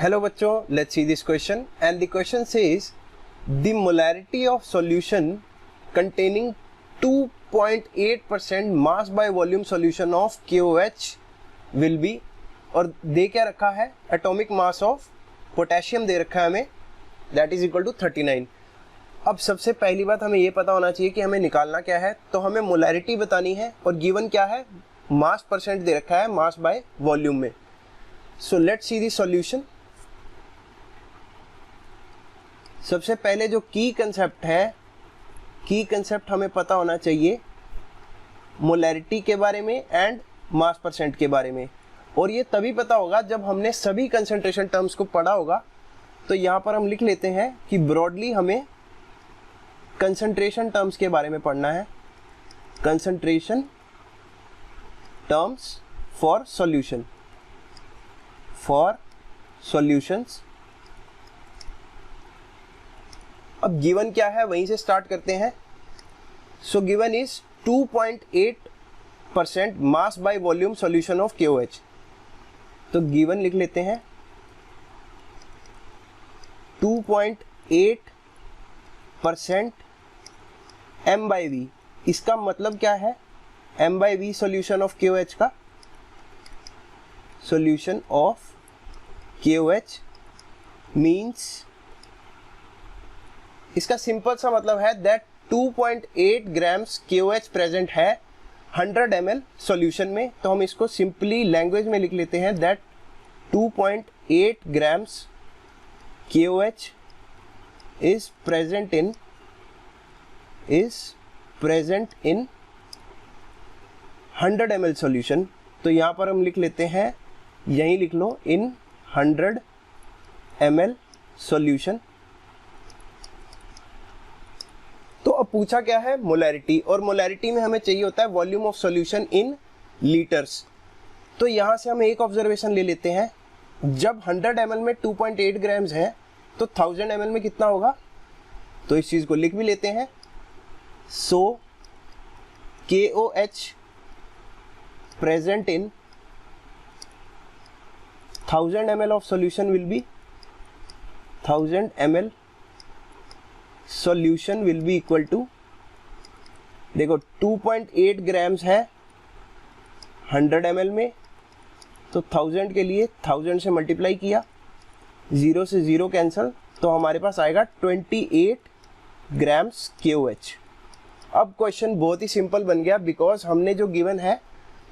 Hello बच्चों, let's see this question and the question says the molarity of solution containing 2.8% mass by volume solution of KOH will be, और दे क्या रखा है, atomic mass of potassium दे रखा है हमें, that is equal to 39। अब सबसे पहली बात हमें ये पता होना चाहिए कि हमें निकालना क्या है, तो हमें मोलैरिटी बतानी है और गिवन क्या है, मास परसेंट दे रखा है मास बाय वॉल्यूम में। So let's see the solution. सबसे पहले जो की कंसेप्ट है, की कंसेप्ट हमें पता होना चाहिए मोलैरिटी के बारे में एंड मास परसेंट के बारे में, और ये तभी पता होगा जब हमने सभी कंसंट्रेशन टर्म्स को पढ़ा होगा। तो यहाँ पर हम लिख लेते हैं कि ब्रॉडली हमें कंसंट्रेशन टर्म्स के बारे में पढ़ना है, concentration terms for solution, for solutions. अब गिवन क्या है वहीं से स्टार्ट करते हैं। So given is 2.8% mass by volume solution of KOH। तो गिवन लिख लेते हैं 2.8% m बाई वी। इसका मतलब क्या है, m by V solution of KOH का, सॉल्यूशन ऑफ KOH मीन्स, इसका सिंपल सा मतलब है दैट 2.8 ग्राम्स KOH प्रेजेंट है 100 ml सॉल्यूशन में। तो हम इसको सिंपली लैंग्वेज में लिख लेते हैं that 2.8 grams KOH is present in 100 ml solution. तो यहाँ पर हम लिख लेते हैं, यहीं लिख लो, इन 100 ml सॉल्यूशन। तो अब पूछा क्या है, मोलैरिटी, और मोलैरिटी में हमें चाहिए होता है volume of solution in litres. तो यहाँ से हम एक ऑब्जर्वेशन ले लेते हैं, जब 100 ml में 2.8 ग्राम्स है तो 1000 ml में कितना होगा, तो इस चीज को लिख भी लेते हैं। So KOH present in 1000 ml of solution will be 1000 ml solution will be equal to, देखो 2.8 ग्राम्स है 100 ml में, तो 1000 के लिए 1000 से मल्टीप्लाई किया, 0 से 0 कैंसल, तो हमारे पास आएगा 28 ग्राम्स KOH। अब क्वेश्चन बहुत ही सिंपल बन गया, बिकॉज हमने जो गिवन है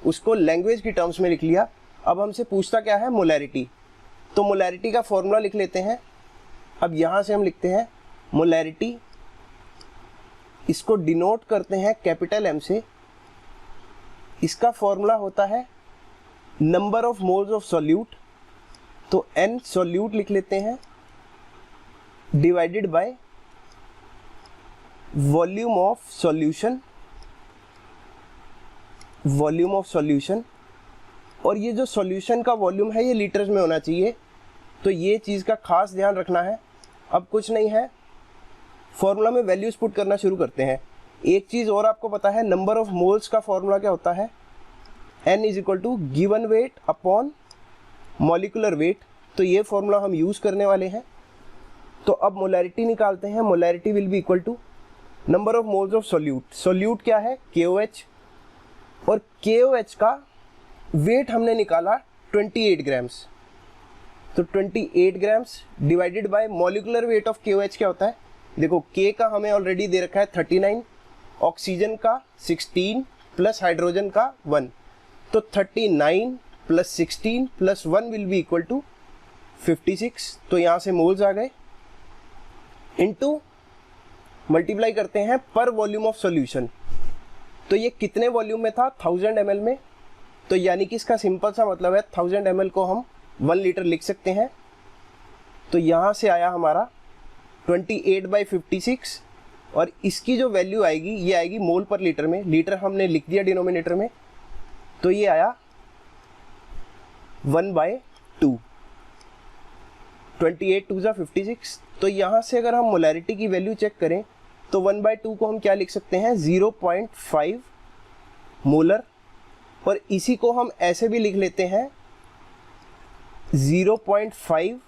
उसको लैंग्वेज की टर्म्स में लिख लिया। अब हमसे पूछता क्या है, मोलैरिटी। तो मोलैरिटी का फॉर्मूला लिख लेते हैं। अब यहाँ से हम लिखते हैं मोलैरिटी, इसको डिनोट करते हैं कैपिटल M से। इसका फॉर्मूला होता है number of moles of solute, तो N सॉल्यूट लिख लेते हैं, divided by volume of solution, volume of solution. और ये जो सॉल्यूशन का वॉल्यूम है ये लीटर्स में होना चाहिए, तो ये चीज़ का खास ध्यान रखना है। अब कुछ नहीं है, फॉर्मूला में वैल्यूज पुट करना शुरू करते हैं। एक चीज़ और आपको पता है, नंबर ऑफ मोल्स का फॉर्मूला क्या होता है, N is equal to given weight upon molecular weight. तो ये फॉर्मूला हम यूज़ करने वाले हैं। तो अब मोलैरिटी निकालते हैं। Molarity will be equal to number of moles of solute. Solute क्या है, KOH, और KOH का वेट हमने निकाला 28 ग्राम्स, तो 28 grams divided by molecular weight of KOH क्या होता है, देखो K का हमें ऑलरेडी दे रखा है 39, ऑक्सीजन का 16 प्लस हाइड्रोजन का 1, तो 39 plus 16 plus 1 will be equal to 56। तो यहाँ से मोल्स आ गए, इनटू मल्टीप्लाई करते हैं पर वॉल्यूम ऑफ सॉल्यूशन। तो ये कितने वॉल्यूम में था, 1000 ml में, तो यानी कि इसका सिंपल सा मतलब है 1000 ml को हम 1 लीटर लिख सकते हैं। तो यहाँ से आया हमारा 28/56, और इसकी जो वैल्यू आएगी ये आएगी मोल पर लीटर में, लीटर हमने लिख दिया डिनोमिनेटर में, तो ये आया 1/2, 28 2 = 56। तो यहाँ से अगर हम मोलैरिटी की वैल्यू चेक करें तो 1/2 को हम क्या लिख सकते हैं, 0.5 मोलर, और इसी को हम ऐसे भी लिख लेते हैं 0.5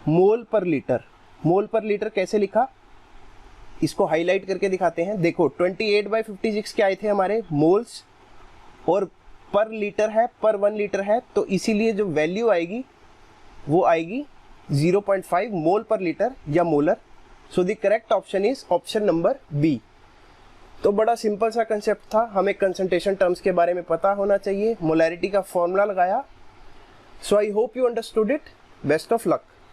मोल पर लीटर। मोल पर लीटर कैसे लिखा, इसको हाईलाइट करके दिखाते हैं। देखो 28/56 क्या आए थे हमारे मोल्स, और पर लीटर है, पर 1 लीटर है, तो इसीलिए जो वैल्यू आएगी वो आएगी 0.5 मोल पर लीटर या molar. So the correct option is option number B. तो बड़ा सिंपल सा कंसेप्ट था, हमें कंसंट्रेशन टर्म्स के बारे में पता होना चाहिए, मोलैरिटी का फॉर्मूला लगाया। So I hope you understood it. Best of luck.